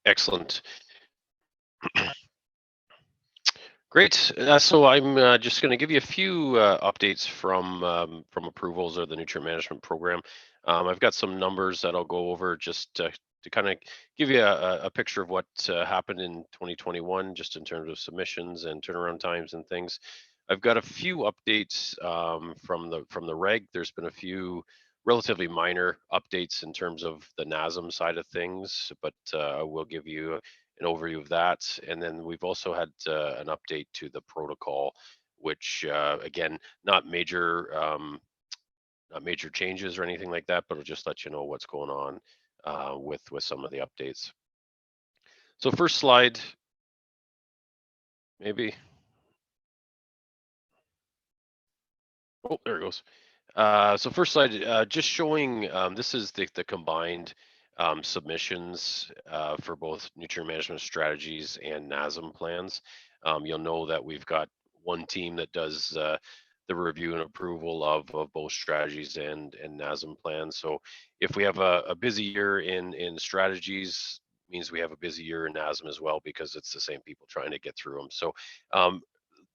Excellent. Great. So I'm just going to give you a few updates from approvals or the nutrient management program. I've got some numbers that I'll go over just to kind of give you a picture of what happened in 2021, just in terms of submissions and turnaround times and things. I've got a few updates from the reg. There's been a few relatively minor updates in terms of the NASM side of things, but I will give you an overview of that. And then we've also had an update to the protocol, which again, not major changes or anything like that, but it'll just let you know what's going on with some of the updates. So first slide, maybe. Oh, there it goes. So first slide, just showing this is the combined submissions for both nutrient management strategies and NASM plans. You'll know that we've got one team that does the review and approval of both strategies and NASM plans. So if we have a busy year in strategies, means we have a busy year in NASM as well, because it's the same people trying to get through them. So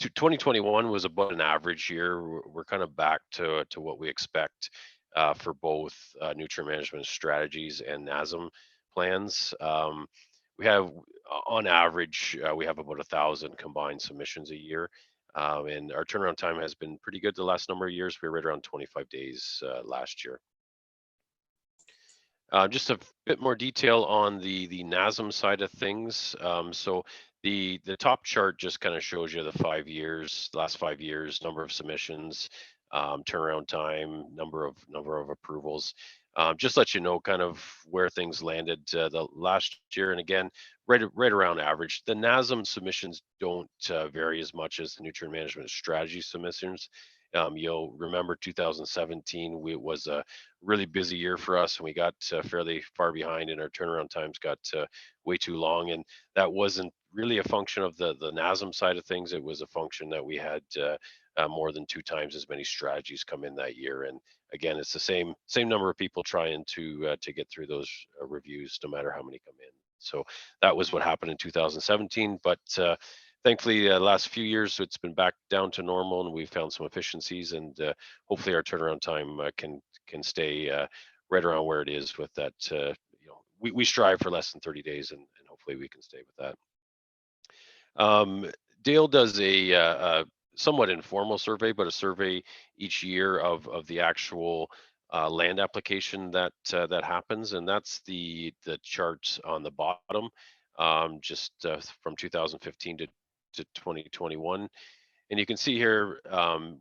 2021 was about an average year. We're kind of back to what we expect for both nutrient management strategies and NASM plans. We have, on average, we have about 1,000 combined submissions a year, and our turnaround time has been pretty good the last number of years. We were right around 25 days last year. Just a bit more detail on the NASM side of things. So the top chart just kind of shows you the last 5 years, number of submissions, turnaround time, number of approvals. Just let you know kind of where things landed the last year, and again, right around average. The NASM submissions don't vary as much as the nutrient management strategy submissions. You'll remember 2017, it was a really busy year for us, and we got fairly far behind, and our turnaround times got way too long. And that wasn't really a function of the NASM side of things. It was a function that we had more than 2 times as many strategies come in that year. And again, it's the same number of people trying to get through those reviews, no matter how many come in. So that was what happened in 2017, but thankfully, the last few years it's been back down to normal, and we've found some efficiencies, and hopefully our turnaround time can stay right around where it is. With that, we strive for less than 30 days, and hopefully we can stay with that. Dale does a somewhat informal survey, but a survey each year of the actual land application that happens, and that's the charts on the bottom, just from 2015 to 2021. And you can see here,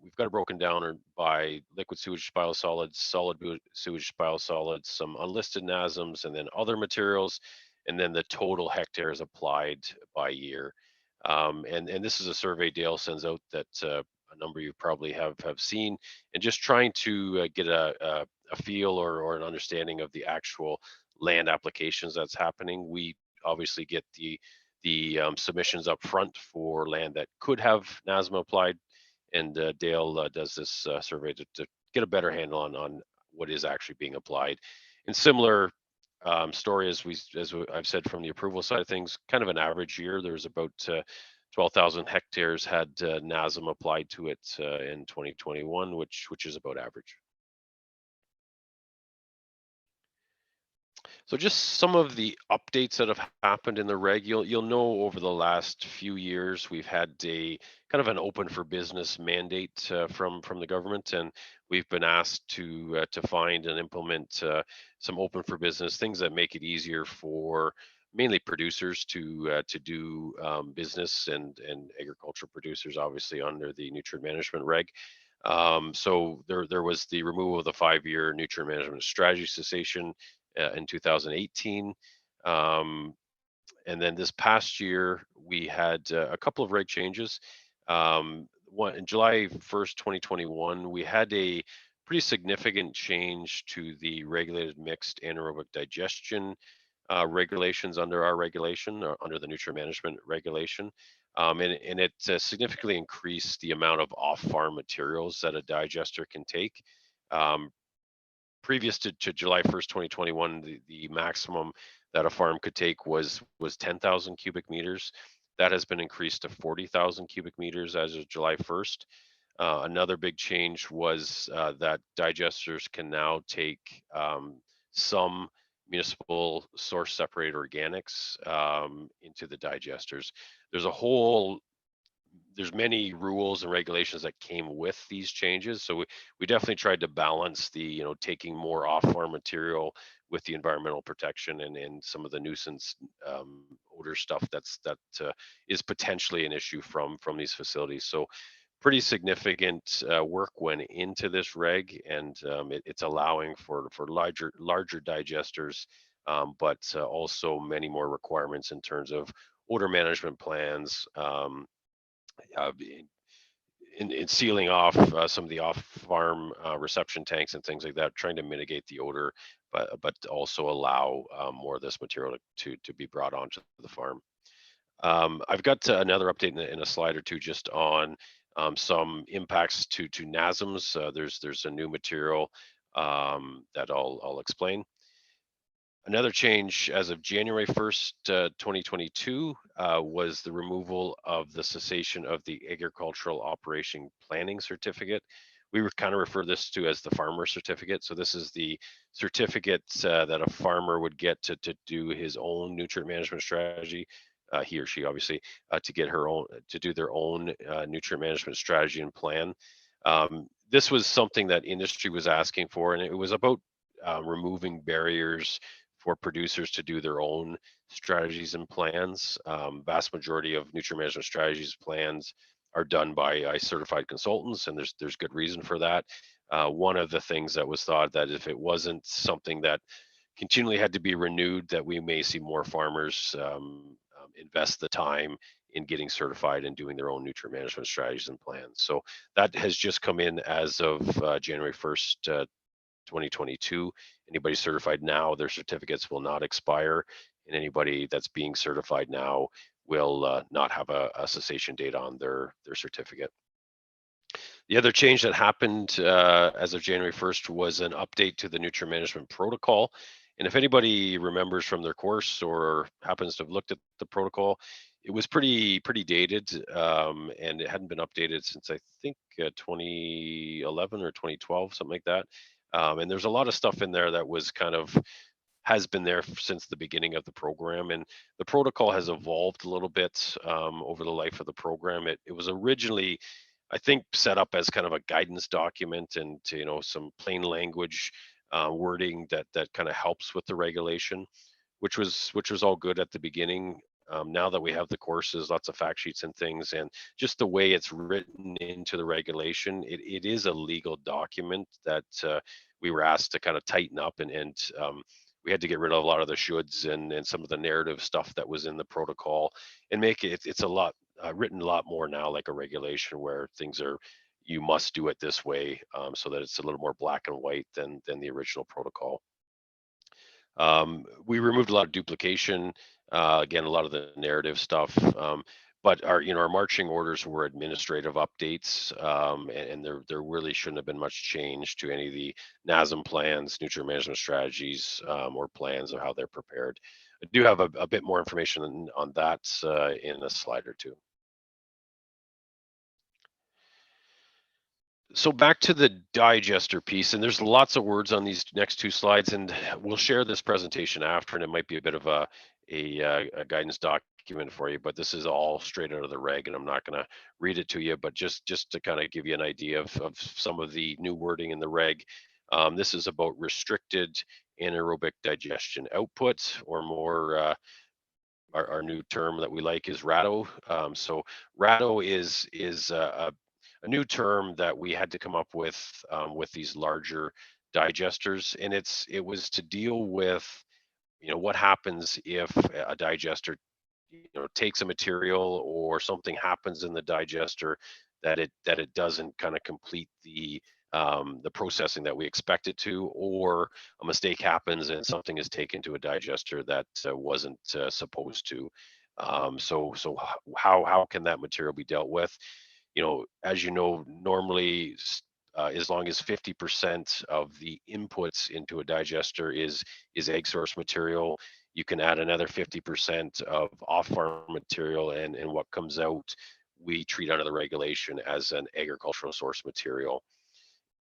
we've got it broken down by liquid sewage biosolids, solid sewage biosolids, some unlisted NASMs, and then other materials, and then the total hectares applied by year. And this is a survey Dale sends out that a number you probably have seen, and just trying to get a feel or an understanding of the actual land applications that's happening. We obviously get the submissions up front for land that could have NASM applied, and Dale does this survey to get a better handle on what is actually being applied. And similar story as I've said from the approval side of things, kind of an average year. There's about 12,000 hectares had NASM applied to it in 2021, which is about average. So just some of the updates that have happened in the reg. You'll know over the last few years we've had a kind of an open for business mandate from the government, and we've been asked to find and implement some open for business things that make it easier for mainly producers to do business, and agricultural producers, obviously under the nutrient management reg. So there was the removal of the 5-year nutrient management strategy cessation in 2018. And then this past year, we had a couple of reg changes. One, in July 1st, 2021, we had a pretty significant change to the regulated mixed anaerobic digestion regulations under our regulation, or under the nutrient management regulation. And it significantly increased the amount of off-farm materials that a digester can take. Previous to July 1st, 2021, the maximum that a farm could take was 10,000 cubic meters. That has been increased to 40,000 cubic meters as of July 1st. Another big change was that digesters can now take some municipal source separated organics into the digesters. There's a whole there's many rules and regulations that came with these changes. So we definitely tried to balance the, taking more off farm material with the environmental protection and some of the nuisance odor stuff that is potentially an issue from these facilities. So pretty significant work went into this reg, and it's allowing for larger digesters, but also many more requirements in terms of odor management plans, uh, in sealing off some of the off-farm reception tanks and things like that, trying to mitigate the odor, but also allow more of this material to be brought onto the farm. I've got another update in a slide or two just on some impacts to NASMs. There's a new material that I'll explain. Another change as of January 1st, 2022, was the removal of the cessation of the agricultural operation planning certificate. We would kind of refer this to as the farmer certificate. So this is the certificate that a farmer would get to do his own nutrient management strategy. He or she, obviously, to do their own nutrient management strategy and plan. This was something that industry was asking for, and it was about removing barriers for producers to do their own strategies and plans. Vast majority of nutrient management strategies plans are done by certified consultants, and there's good reason for that. One of the things that was thought that if it wasn't something that continually had to be renewed, that we may see more farmers invest the time in getting certified and doing their own nutrient management strategies and plans. So that has just come in as of January 1st, 2022. Anybody certified now, their certificates will not expire, and anybody that's being certified now will not have a cessation date on their certificate. The other change that happened as of January 1st was an update to the nutrient management protocol. And if anybody remembers from their course or happens to have looked at the protocol, it was pretty dated, and it hadn't been updated since I think 2011 or 2012, something like that. And there's a lot of stuff in there that was kind of has been there since the beginning of the program, and the protocol has evolved a little bit over the life of the program. It was originally, I think, set up as kind of a guidance document and to, some plain language wording that kind of helps with the regulation, which was all good at the beginning. Now that we have the courses, lots of fact sheets and things, and just the way it's written into the regulation, it is a legal document that we were asked to kind of tighten up, and we had to get rid of a lot of the shoulds and some of the narrative stuff that was in the protocol and make it's a lot written a lot more now like a regulation where things are, you must do it this way, so that it's a little more black and white than the original protocol. We removed a lot of duplication, again, a lot of the narrative stuff, but our marching orders were administrative updates, and there really shouldn't have been much change to any of the NASM plans, nutrient management strategies, or plans of how they're prepared. I do have a bit more information on that in a slide or two. So back to the digester piece, and there's lots of words on these next two slides, and we'll share this presentation after, and it might be a bit of a guidance document for you, but this is all straight out of the reg, and I'm not going to read it to you, but just to kind of give you an idea of some of the new wording in the reg. This is about restricted anaerobic digestion output, or more, our new term that we like is RADO. So RADO is a new term that we had to come up with these larger digesters, and it was to deal with, what happens if a digester, takes a material or something happens in the digester that it doesn't kind of complete the processing that we expect it to, or a mistake happens and something is taken to a digester that wasn't supposed to. So how can that material be dealt with? As you know, normally, as long as 50% of the inputs into a digester is egg source material, you can add another 50% of off-farm material, and what comes out, we treat under the regulation as an agricultural source material.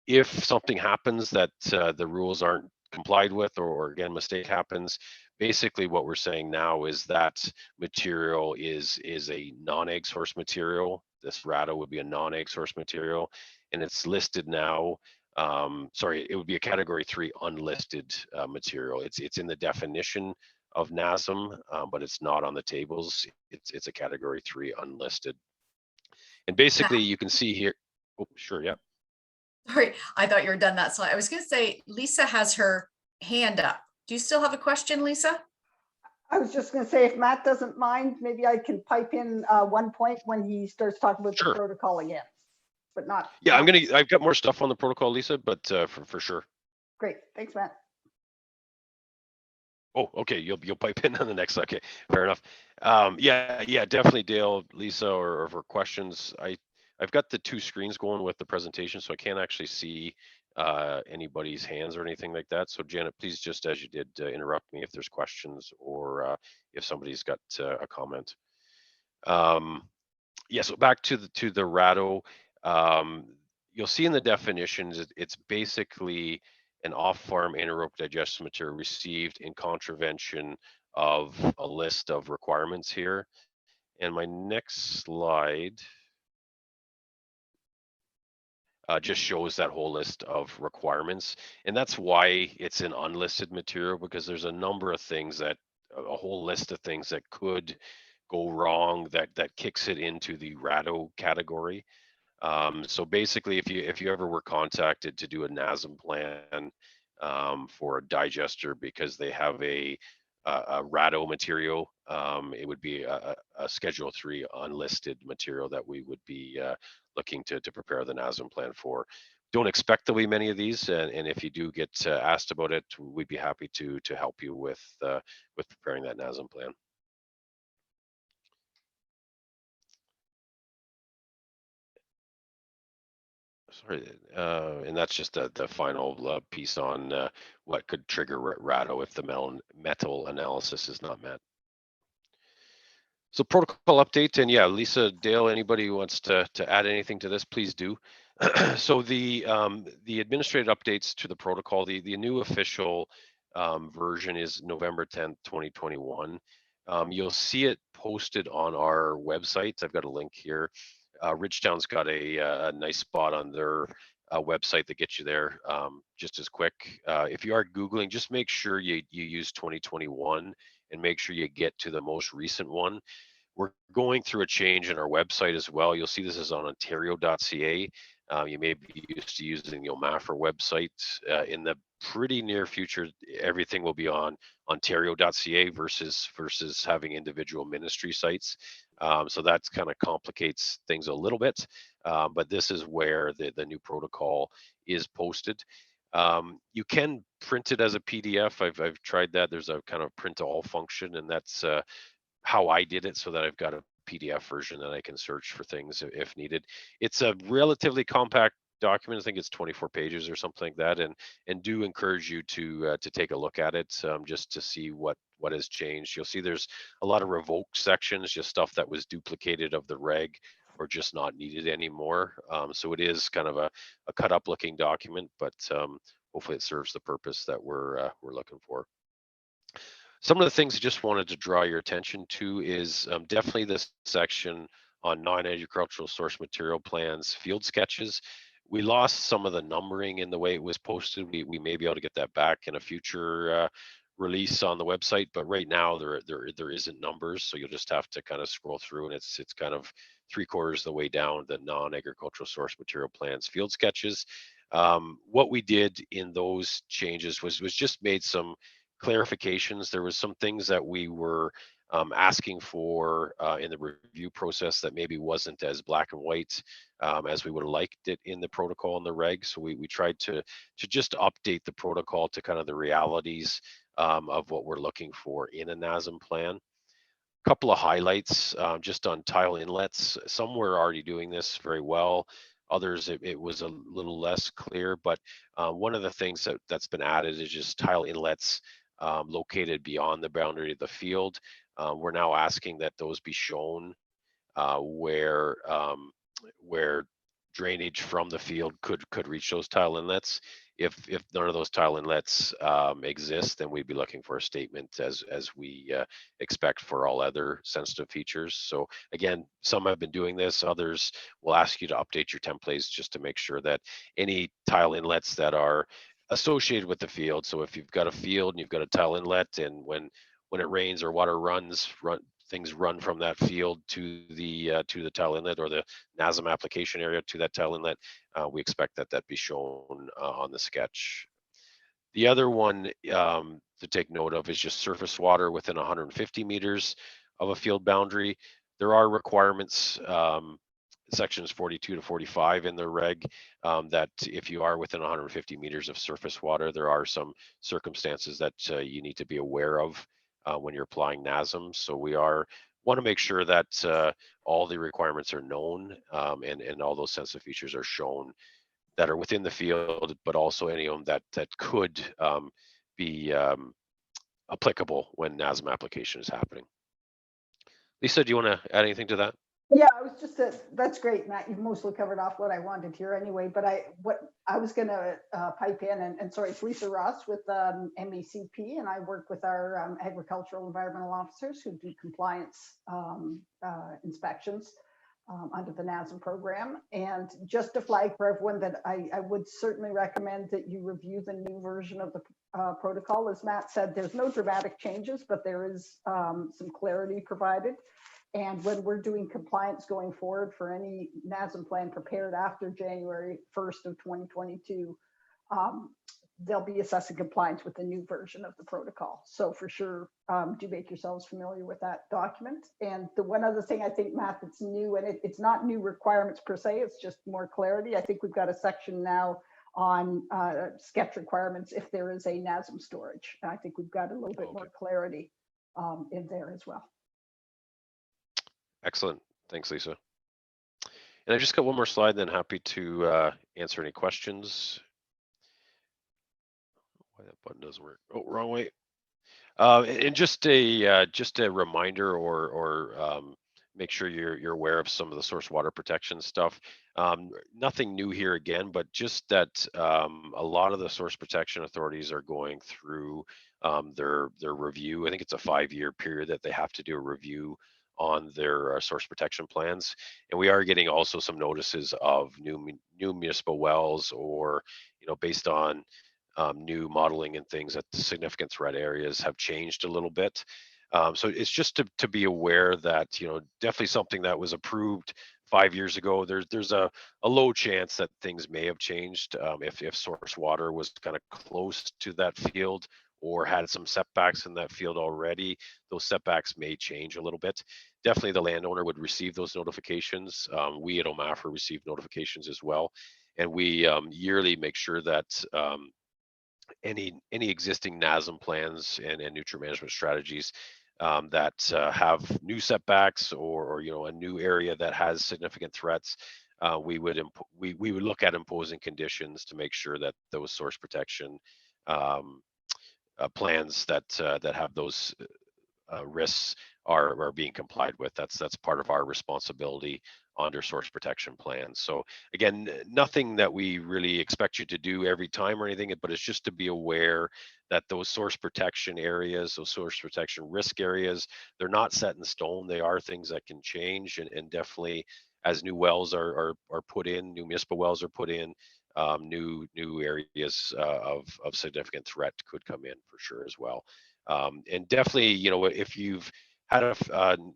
If something happens that the rules aren't complied with, or again, mistake happens, basically what we're saying now is that material is a non-egg source material. This rado would be a non-egg source material, and it's listed now. Sorry, it would be a category 3 unlisted material. It's in the definition of NASM, but it's not on the tables. It's a category 3 unlisted. And basically you can see here, oh, sure, yeah. Sorry, I thought you were done that slide. I was going to say, Lisa has her hand up. Do you still have a question, Lisa? I was just going to say, if Matt doesn't mind, maybe I can pipe in one point when he starts talking about Sure. the protocol again, but not. Yeah, I've got more stuff on the protocol, Lisa, but for sure. Great, thanks, Matt. Oh, okay. You'll pipe in on the next. Okay, fair enough. Yeah, definitely, Dale, Lisa, or for questions. I've got the two screens going with the presentation, so I can't actually see anybody's hands or anything like that. So Janet, please, just as you did, interrupt me if there's questions, or if somebody's got a comment. Yeah, so back to the rado. You'll see in the definitions, it's basically an off-farm anaerobic digestion material received in contravention of a list of requirements here. And my next slide just shows that whole list of requirements. And that's why it's an unlisted material, because there's a number of things that, a whole list of things that could go wrong, that kicks it into the rado category. So basically, if you ever were contacted to do a NASM plan for a digester because they have a rado material, it would be a Schedule 3 unlisted material that we would be looking to prepare the NASM plan for. Don't expect there'll be many of these, and if you do get asked about it, we'd be happy to help you with preparing that NASM plan. Sorry, and that's just the final piece on what could trigger rado if the metal analysis is not met. So protocol update, and yeah, Lisa, Dale, anybody who wants to add anything to this, please do. So the administrative updates to the protocol, the new official version is November 10th, 2021. You'll see it posted on our website. I've got a link here. Ridgetown's got a nice spot on their website that gets you there just as quick. If you are Googling, just make sure you use 2021 and make sure you get to the most recent one. We're going through a change in our website as well. You'll see this is on ontario.ca. You may be used to using the OMAFRA website. In the pretty near future, everything will be on ontario.ca versus having individual ministry sites. So that kind of complicates things a little bit, but this is where the new protocol is posted. You can print it as a PDF. I've tried that. There's a kind of print all function, and that's how I did it, so that I've got a PDF version that I can search for things if needed. It's a relatively compact document. I think it's 24 pages or something like that, and do encourage you to take a look at it just to see what has changed. You'll see there's a lot of revoked sections, just stuff that was duplicated of the reg or just not needed anymore. So it is kind of a cut up looking document, but hopefully it serves the purpose that we're looking for. Some of the things I just wanted to draw your attention to is definitely this section on non-agricultural source material plans, field sketches. We lost some of the numbering in the way it was posted. We may be able to get that back in a future release on the website, but right now there isn't numbers, so you'll just have to kind of scroll through, and it's kind of 3/4 of the way down the non-agricultural source material plans, field sketches. What we did in those changes was just made some clarifications. There was some things that we were asking for in the review process that maybe wasn't as black and white as we would have liked it in the protocol and the regs. So we tried to just update the protocol to kind of the realities of what we're looking for in a NASM plan. Couple of highlights just on tile inlets. Some were already doing this very well. Others, it was a little less clear, but one of the things that's been added is just tile inlets located beyond the boundary of the field. We're now asking that those be shown where drainage from the field could reach those tile inlets. If none of those tile inlets exist, then we'd be looking for a statement as we expect for all other sensitive features. So again, some have been doing this, others will ask you to update your templates just to make sure that any tile inlets that are associated with the field. So if you've got a field and you've got a tile inlet, and when it rains or water things run from that field to the tile inlet, or the NASM application area to that tile inlet, we expect that be shown on the sketch. The other one to take note of is just surface water within 150 meters of a field boundary. There are requirements, sections 42 to 45 in the reg, that if you are within 150 meters of surface water, there are some circumstances that you need to be aware of when you're applying NASM. So we want to make sure that all the requirements are known, and all those sensitive features are shown that are within the field, but also any of them that could be applicable when NASM application is happening. Lisa, do you want to add anything to that? Yeah, I was just, that's great, Matt. You've mostly covered off what I wanted here anyway, but what I was going to pipe in, and sorry, it's Lisa Ross with MECP, and I work with our agricultural environmental officers who do compliance inspections under the NASM program. And just to flag for everyone that I would certainly recommend that you review the new version of the protocol. As Matt said, there's no dramatic changes, but there is some clarity provided. And when we're doing compliance going forward for any NASM plan prepared after January 1st of 2022, they'll be assessing compliance with the new version of the protocol. So for sure, do make yourselves familiar with that document. And the one other thing I think, Matt, that's new, and it's not new requirements per se, it's just more clarity. I think we've got a section now on sketch requirements if there is a NASM storage. I think we've got a little bit more clarity in there as well. Excellent. Thanks, Lisa. And I just got one more slide, then happy to answer any questions. Why that button doesn't work? Oh, wrong way. And just a reminder, or make sure you're aware of some of the source water protection stuff. Nothing new here again, but just that a lot of the source protection authorities are going through their review. I think it's a 5-year period that they have to do a review on their source protection plans, and we are getting also some notices of new municipal wells, or based on new modeling and things, that the significant threat areas have changed a little bit. So it's just to be aware that definitely something that was approved 5 years ago, there's a low chance that things may have changed if source water was kind of close to that field or had some setbacks in that field already. Those setbacks may change a little bit. Definitely the landowner would receive those notifications. We at OMAFRA receive notifications as well, and we yearly make sure that any existing NASM plans and nutrient management strategies that have new setbacks, or a new area that has significant threats, we would look at imposing conditions to make sure that those source protection plans that have those risks are being complied with. That's part of our responsibility under source protection plans. So again, nothing that we really expect you to do every time or anything, but it's just to be aware that those source protection areas, those source protection risk areas, they're not set in stone. They are things that can change, and definitely as new wells are put in, new municipal wells are put in, new areas of significant threat could come in for sure as well. And definitely, if you've had a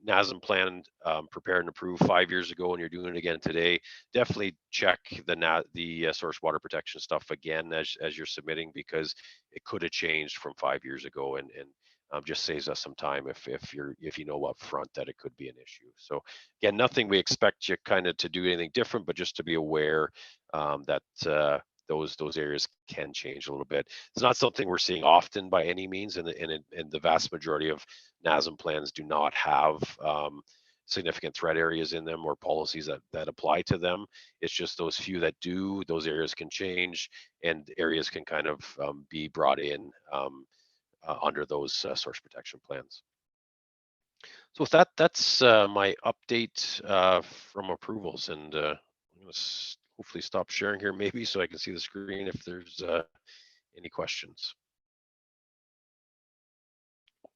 NASM plan prepared and approved 5 years ago and you're doing it again today, definitely check the source water protection stuff again as you're submitting, because it could have changed from 5 years ago, and just saves us some time if you know up front that it could be an issue. So again, nothing we expect you kind of to do anything different, but just to be aware that those areas can change a little bit. It's not something we're seeing often by any means, and the vast majority of NASM plans do not have significant threat areas in them or policies that apply to them. It's just those few that do, those areas can change, and areas can kind of be brought in under those source protection plans. So with that, that's my update from approvals, and I'm going to hopefully stop sharing here maybe so I can see the screen if there's any questions.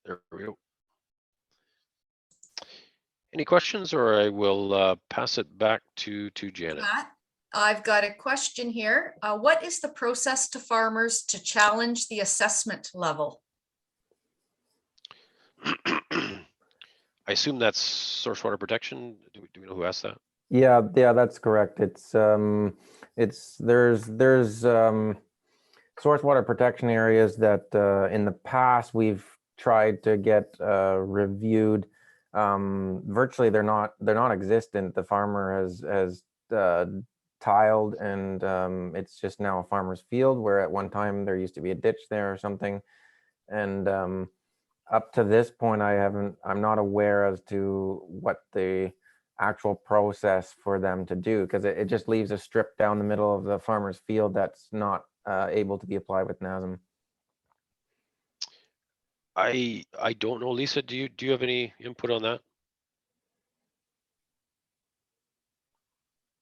There we go. Any questions, or I will pass it back to Janet. Matt, I've got a question here. What is the process to farmers to challenge the assessment level? I assume that's source water protection. Do we know who asked that? Yeah, that's correct. It's there's source water protection areas that in the past we've tried to get reviewed. Virtually they're not existent. The farmer has tiled, and it's just now a farmer's field, where at one time there used to be a ditch there or something. And up to this point, I'm not aware as to what the actual process for them to do, because it just leaves a strip down the middle of the farmer's field that's not able to be applied with NASM. I don't know, Lisa. Do you have any input on that?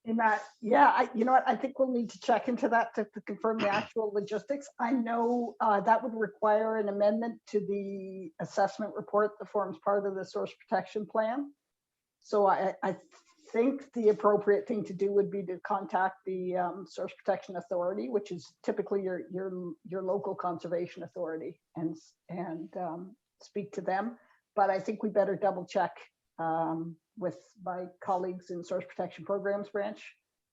Hey, Matt, yeah, you know what, I think we'll need to check into that to confirm the actual logistics. I know that would require an amendment to the assessment report that forms part of the source protection plan. So I think the appropriate thing to do would be to contact the Source Protection Authority, which is typically your local conservation authority, and speak to them. But I think we better double check with my colleagues in Source Protection Programs branch,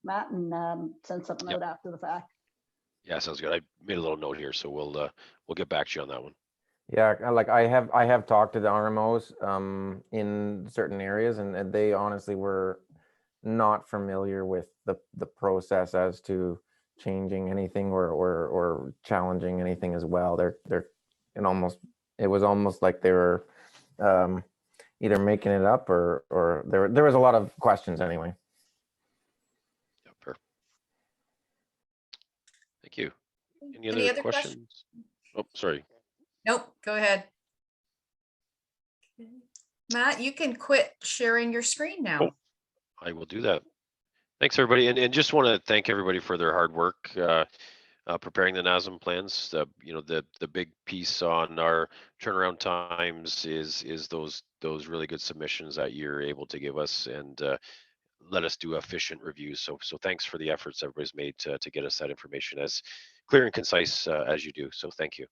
Matt, and send something out after the fact. Yeah, sounds good. I made a little note here, so we'll get back to you on that one. Yeah, like I have talked to the RMOs in certain areas, and they honestly were not familiar with the process as to changing anything or challenging anything as well. It was almost like they were either making it up or there was a lot of questions anyway. Yeah, fair. Thank you. Any other questions? Oh, sorry. Nope, go ahead. Matt, you can quit sharing your screen now. Oh, I will do that. Thanks, everybody. And just want to thank everybody for their hard work preparing the NASM plans. You know, the big piece on our turnaround times is those really good submissions that you're able to give us and let us do efficient reviews. So thanks for the efforts everybody's made to get us that information as clear and concise as you do. So thank you.